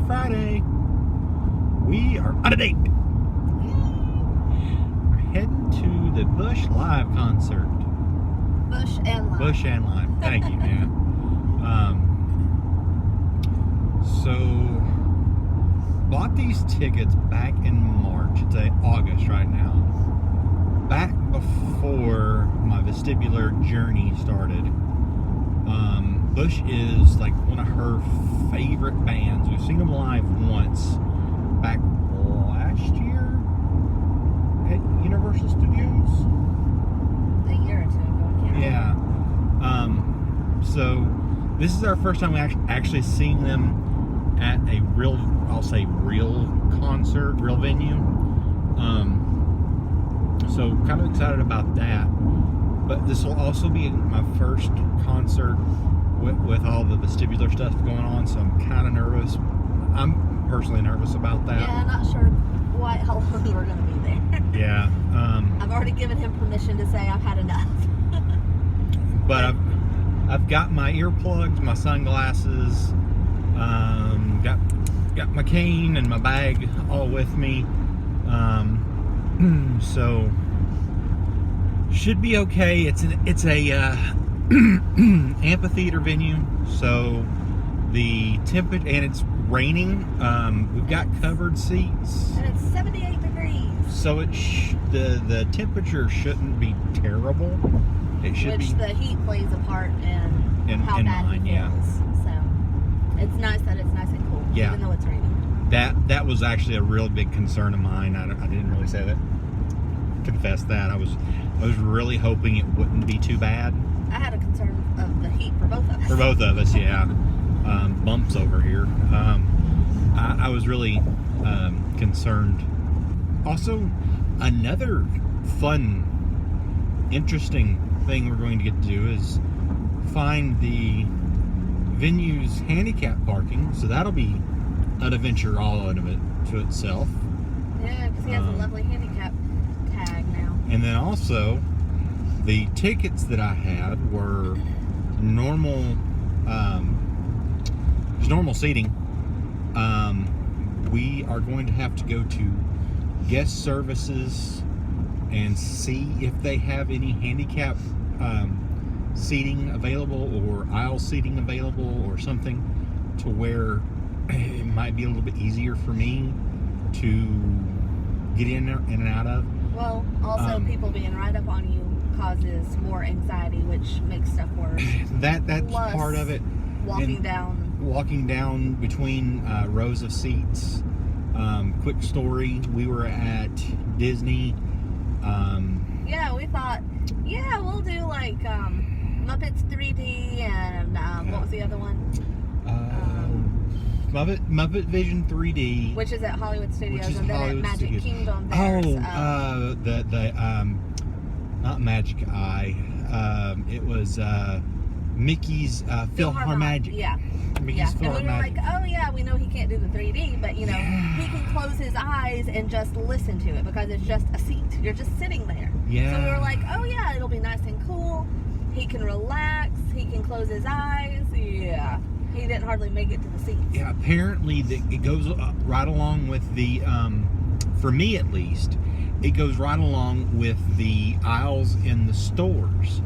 Friday. We are on a date. We're heading to the Bush Live concert. Bush and Live. Bush and Live. Thank you, man. So, bought these tickets back in March. It's August right now. Back before my vestibular journey started. Bush is like one of her favorite bands. We've seen them live once back last year at Universal Studios. A year or two ago. Yeah. So this is our first time we actually seeing them at a real, I'll say real concert, real venue. So kind of excited about that. But this will also be my first concert with all the vestibular stuff going on, so I'm kind of nervous. I'm personally nervous about that. Yeah, not sure how long we're going to be there. Yeah. I've already given him permission to say I've had enough. But I've got my earplugs, my sunglasses, got my cane and my bag all with me. So should be okay. It's a amphitheater venue, so the temperature, and it's raining. We've got covered seats, and it's 78 degrees. so the temperature shouldn't be terrible. It should Which be. The heat plays a part in how bad mine, it yeah. feels. So it's nice that it's nice and cool, Yeah. even though it's raining. That was actually a real big concern of mine. I didn't really say that. Confess that I was really hoping it wouldn't be too bad. I had a concern of the heat for both of us. For both of us, yeah. Bumps over here. I was really concerned. Also, another fun, interesting thing we're going to get to do is find the venue's handicap parking. So that'll be an adventure all out of it to itself. Yeah, because he has a lovely handicap tag now. And then also, the tickets that I had were normal, normal seating. We are going to have to go to guest services and see if they have any handicap seating available or aisle seating available or something to where it might be a little bit easier for me to get in and out of. Well, also people being right up on you causes more anxiety, which makes stuff worse. That's Plus, part of it. Walking down between rows of seats. Quick story: we were at Disney. Yeah, we thought, we'll do like Muppets 3D and what was the other one? Muppet Vision 3D, which is at Hollywood Studios, and then Hollywood at Magic Studios. Kingdom. There's, not Magic Eye. It was Mickey's PhilharMagic. Yeah. Mickey's And we were PhilharMagic. like, we know he can't do the 3D, but he can close his eyes and just listen to it because it's just a seat. You're just sitting there. Yeah. So we were like, it'll be nice and cool. He can relax. He can close his eyes. Yeah. He didn't hardly make it to the seats. Yeah, apparently it goes right along with the, for me at least, it goes right along with the aisles in the stores.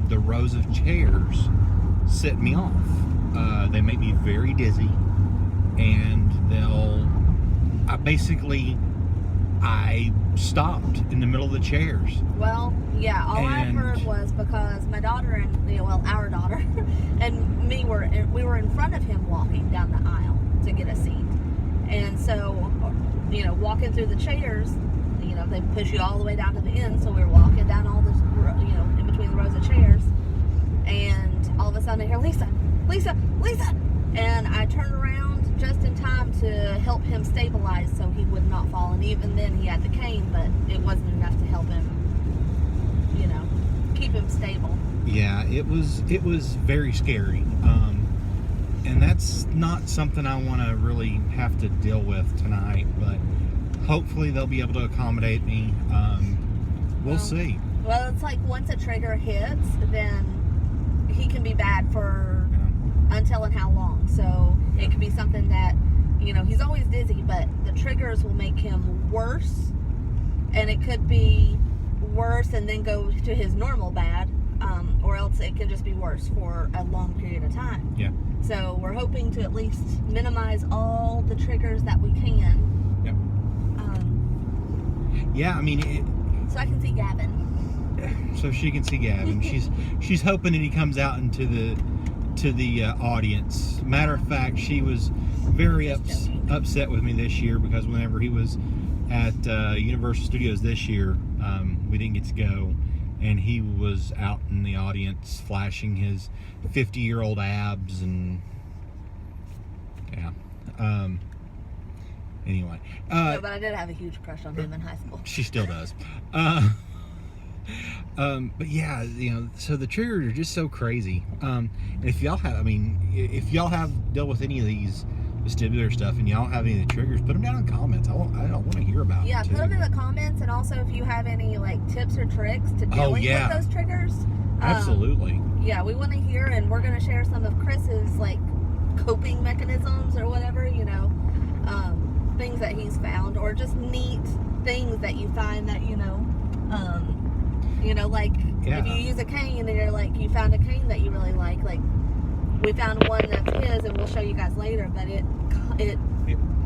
The rows of chairs set me off. They make me very dizzy, and I stopped in the middle of the chairs. Well, yeah, all I heard was because my daughter and, our daughter and me we were in front of him walking down the aisle to get a seat. And so, walking through the chairs, they push you all the way down to the end, so we were walking down all this, in between the rows of chairs, and all of a sudden I hear, Lisa! And I turned around just in time to help him stabilize so he would not fall, and even then he had the cane, but it wasn't enough to help him, keep him stable. Yeah, it was very scary, and that's not something I want to really have to deal with tonight, but hopefully they'll be able to accommodate me. We'll see. Well, it's like once a trigger hits, then he can be bad for until and how long. So it could be something that he's always dizzy, but the triggers will make him worse, and it could be worse and then go to his normal bad, or else it can just be worse for a long period of time. Yeah. So we're hoping to at least minimize all the triggers that we can. Yep. Yeah, I mean, so I can see Gavin. So she can see Gavin. she's hoping that he comes out into the audience. Matter of fact, she was very upset with me this year because whenever he was at Universal Studios this year, we didn't get to go, and he was out in the audience flashing his 50-year-old abs and yeah. Anyway. No, but I did have a huge crush on him in high school. She still does. But yeah, so the triggers are just so crazy. If y'all have dealt with any of these vestibular stuff and y'all have any of the triggers, put them down in the comments. I want to hear about yeah, them. Yeah, put them in the comments, and also if you have any tips or tricks to dealing with those triggers. Absolutely. Yeah, we want to hear, and we're going to share some of Chris's coping mechanisms or whatever, things that he's found, or just neat things that you find that if you use a cane and you're you found a cane that you really like we found one that's his, and we'll show you guys later, but it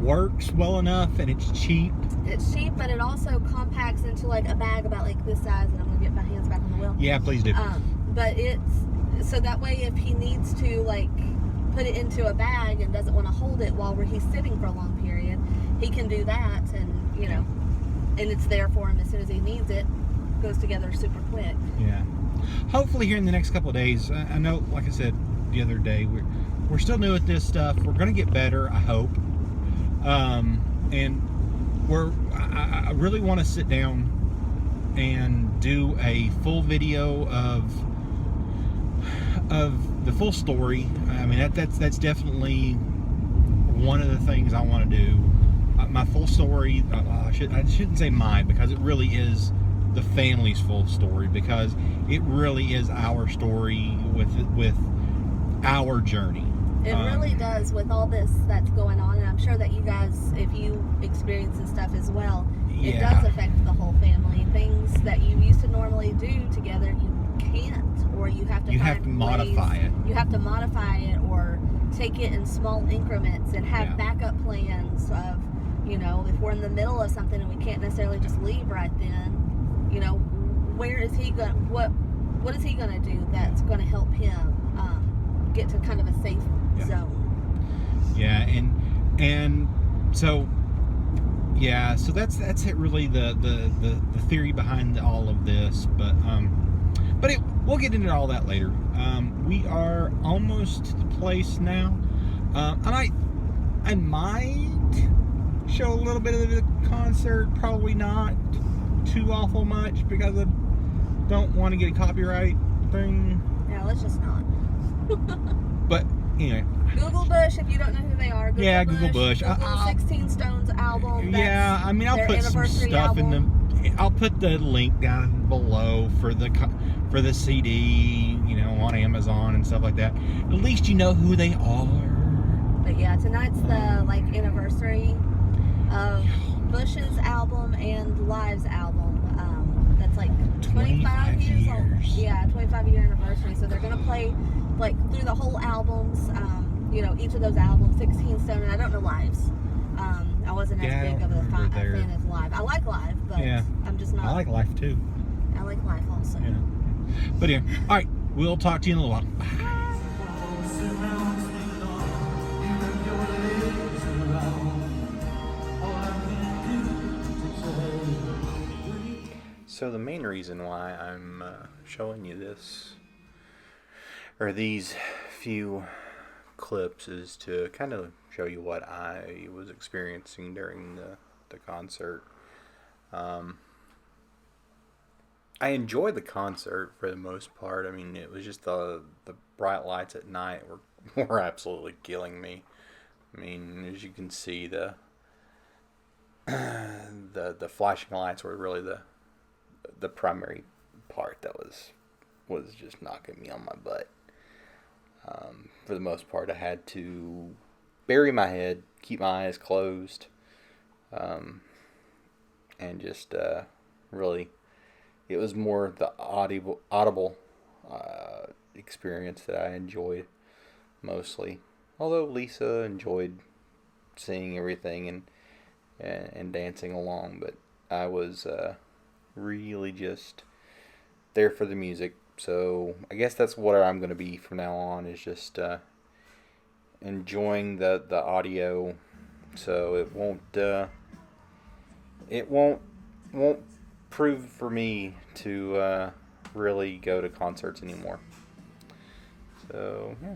works well enough, and it's cheap. It's cheap, but it also compacts into a bag about this size, and I'm gonna get my hands back on the wheel. Yeah, please do. But it's so that way if he needs to put it into a bag and doesn't want to hold it while he's sitting for a long period, he can do that, and and it's there for him as soon as he needs it. Goes together super quick. Yeah. Hopefully here in the next couple of days. I know, like I said the other day, we're still new at this stuff. We're going to get better, I hope. And I really want to sit down and do a full video of the full story. I mean, that's definitely one of the things I want to do. My full story. I shouldn't say mine, because it really is the family's full story, because it really is our story with our journey. It really does, with all this that's going on, and I'm sure that you guys, if you experience this stuff as well, it does affect the whole family. Things that you used to normally do together, you can't, or you have to modify it. You have to modify it, or take it in small increments, and have backup plans of, if we're in the middle of something and we can't necessarily just leave right then, where is he going? What is he going to do that's going to help him get to kind of a safe zone? Yeah, and so that's it. Really, the theory behind all of this, but we'll get into all that later. We are almost to the place now. I might show a little bit of the concert. Probably not too awful much, because I don't want to get a copyright thing. Yeah, let's just not. But anyway, Google Bush, if you don't know who they are. Google Bush. Google 16 Stones album. I'll put some stuff in I'll put the link down below for the CD, on Amazon and stuff like that. At least you know who they are. But yeah, tonight's the anniversary of Bush's album and Live's album. That's 25 years old. Yeah, 25-year anniversary. So they're gonna play through the whole albums. Each of those albums, 16 Stone, and I don't know Live's. I wasn't as big of a fan as Live. I like Live, but I'm just not. I like Live too. I like Live also. Yeah. But yeah, all right. We'll talk to you in a little while. Bye. So the main reason why I'm showing you this, or these few clips, is to kind of show you what I was experiencing during the concert. I enjoyed the concert for the most part. I mean, it was just the bright lights at night were absolutely killing me. I mean, as you can see, the flashing lights were really the primary part that was just knocking me on my butt. For the most part, I had to bury my head, keep my eyes closed, and just really, it was more the audible experience that I enjoyed mostly. Although Lisa enjoyed seeing everything and dancing along, but I was really just there for the music. So I guess that's what I'm going to be from now on, is just enjoying the audio. So it won't prove for me to really go to concerts anymore. So yeah.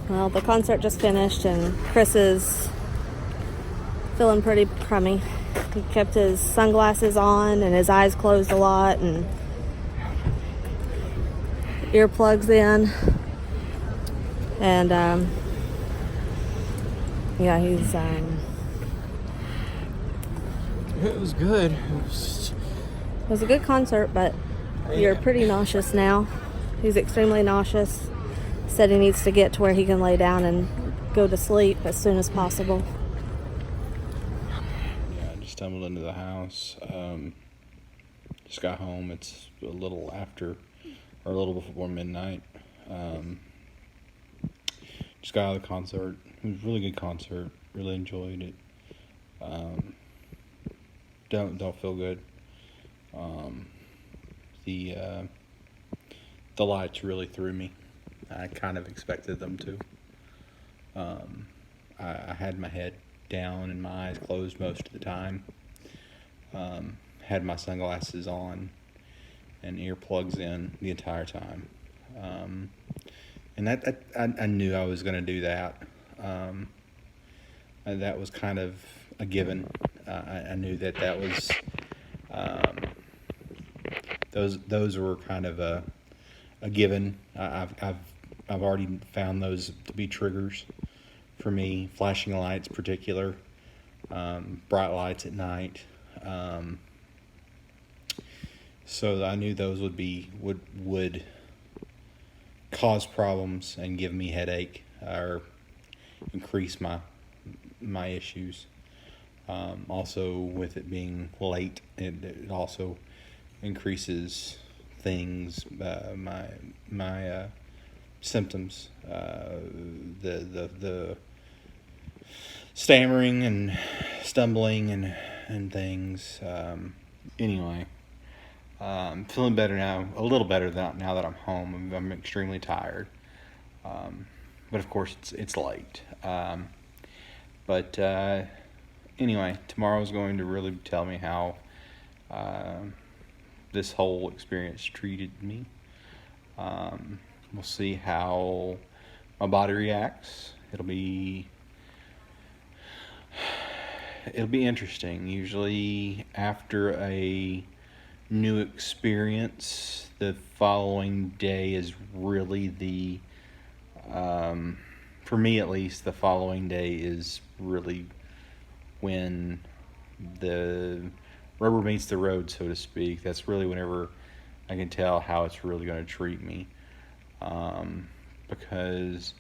Well, the concert just finished and Chris is feeling pretty crummy. He kept his sunglasses on and his eyes closed a lot and earplugs in. And yeah, he's It was good. it was a good concert, but you're pretty nauseous now. He's extremely nauseous. Said he needs to get to where he can lay down and go to sleep as soon as possible. Yeah, I just stumbled into the house. Just got home. It's a little after, or a little before midnight. Just got out of the concert. It was a really good concert. Really enjoyed it. Don't feel good. The lights really threw me. I kind of expected them to. I had my head down and my eyes closed most of the time. Had my sunglasses on and earplugs in the entire time. And that I knew I was going to do that. And that was kind of a given. I knew that was those were kind of a given. I've already found those to be triggers for me. Flashing lights, particular, bright lights at night. So I knew those would cause problems and give me headache or increase my issues. Also, with it being late, it also increases things, my symptoms, the stammering and stumbling and things. Anyway, I'm feeling better now, a little better now that I'm home. I'm extremely tired, but of course it's late. But anyway, tomorrow's going to really tell me how this whole experience treated me. We'll see how my body reacts. It'll be interesting. Usually after a new experience, the following day is really for me at least, the following day is really when the rubber meets the road, so to speak. That's really whenever I can tell how it's really going to treat me. Because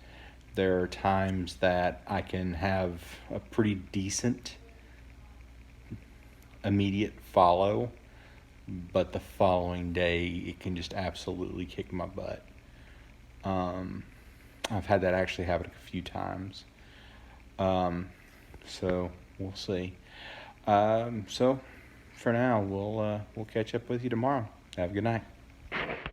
there are times that I can have a pretty decent immediate follow, but the following day it can just absolutely kick my butt. I've had that actually happen a few times. So we'll see. So for now, we'll catch up with you tomorrow. Have a good night.